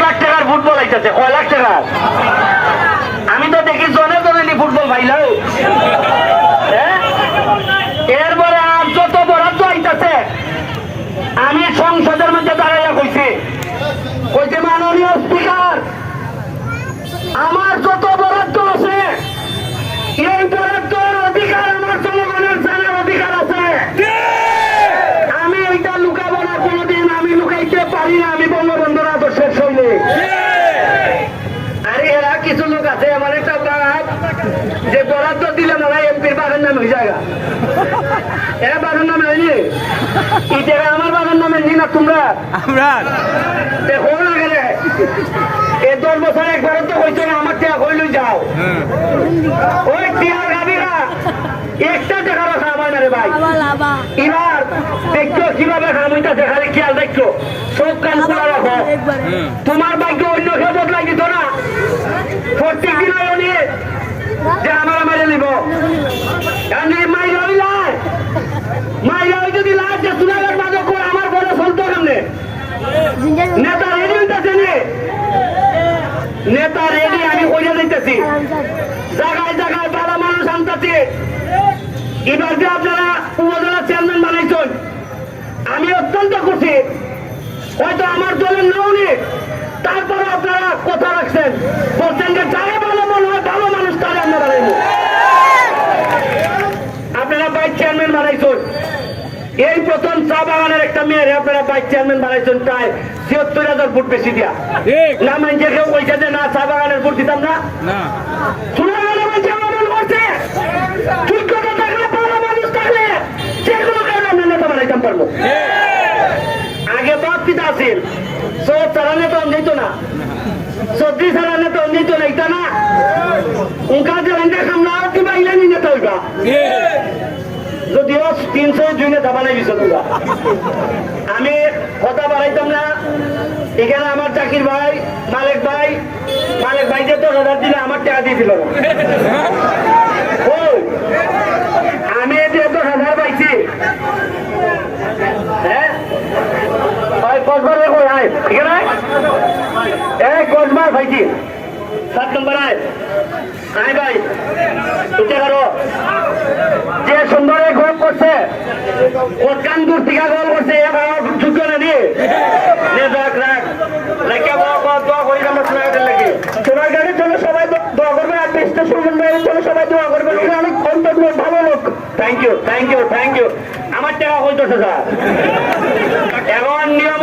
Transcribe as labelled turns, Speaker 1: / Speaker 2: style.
Speaker 1: লাখ টাকার ফুটবল আইতেছে, কয় লাখ টাকার? আমি তো দেখি জনে জনে নি ফুটবল ভাইলাম। এরপরে আর যত বরাদ্দ আইতেছে, আমি সংসদের মধ্যে দাঁড়াইয়া কইছি মাননীয় স্পিকার, আমার যত বরাদ্দ আছে এই বরাদ্দের অধিকার আমার জনগণের জানার অধিকার আছে। আমি ওইটা লুকাবো না কোনোদিন, আমি লুকাইতে পারি না। আমি বঙ্গবন্ধুর আদর্শের সৈনিক। আরে এরা কিছু লোক আছে আমার একটা যে বরাদ্দ দিলে না এমপির বাগান নাম হয়ে যায়, এরা বাগান নামে হয়নি, ইটেরা আমার বাগান নামে নি না তোমরা দেখো না গেলে এই 10 বছর একবার তো হইতো না আমার টিয়া হইল যাও, ওই টিয়ার গাবিরা একটা টাকা রাখা আমার না রে ভাই। এবার দেখছো কিভাবে খামিটা দেখালে খেয়াল দেখছো, সব কান খোলা রাখো। তোমার ভাগ্য অন্য কেউ বদলাই দিত না, প্রত্যেক দিন নিয়ে যে আমার মাইরে নিব মাইরা যদি লাশ যে সুনাগার বাজক করে আমার বলে চলতো কেমনে? নেতা রেডি হইতেছে, নেতা রেডি, আমি কইয়া দিতেছি জায়গায় জায়গায় ভালো মানুষ আনতেছি। এবার যে আপনারা উপজেলা চেয়ারম্যান বানাইছেন, আমি অত্যন্ত খুশি। হয়তো আমার দলের নাও নেই, তারপরে আপনারা কথা রাখছেন, বলছেন যে যারা ভালো মনে হয় ভালো মানুষ তারা আমরা বানাইব। আপনারা ভাইস চেয়ারম্যান বানাইছেন, এই প্রথম চা বাগানের একটা মেয়ের আপনারা ভাইস চেয়ারম্যান বানাইছেন প্রায় ৭৬,০০০ ফুট বেশি দিয়া। না মানছে কেউ কইছে যে না চা বাগানের ফুট দিতাম না, শোনা গেল মানছে আমল করছে। যোগ্যতা থাকলে ভালো মানুষ থাকলে যে কোনো কারণে আমরা নেতা বানাইতাম পারবো। আগে বাপ পিতা আছিল, সব চালানে তো যেত না, সবজি চালানে তো যেত না, এটা না উনকা যে সামনে আর কি বাইলে নিয়ে যেতে হইবা। যদিও ৩০০ জুনে দাবা নাই দিছ তোমরা, আমি কথা বাড়াইতাম না। এখানে আমার চাকির ভাই মালিক ভাই যে ১০,০০০ দিলে আমার টাকা দিয়ে দিল না। আমি যে ১০,০০০ পাইছি, হ্যাঁ কসবার এখানে কসবার পাইছি 7 নম্বর আয় ভাই উঠে গেল। যে সুন্দর গোল করছে, কানপুর টিকা গোল করছে, যোগ্য না দিয়ে সোনার গাড়ি চলে সবাই দোয়া করবে, আর বেশটা শুনবেন চলে সবাই দোয়া করবেন। অনেক অন্তত ভালো লোক। Thank you. আমার টাকা হইতেছে স্যার, এখন নিয়ম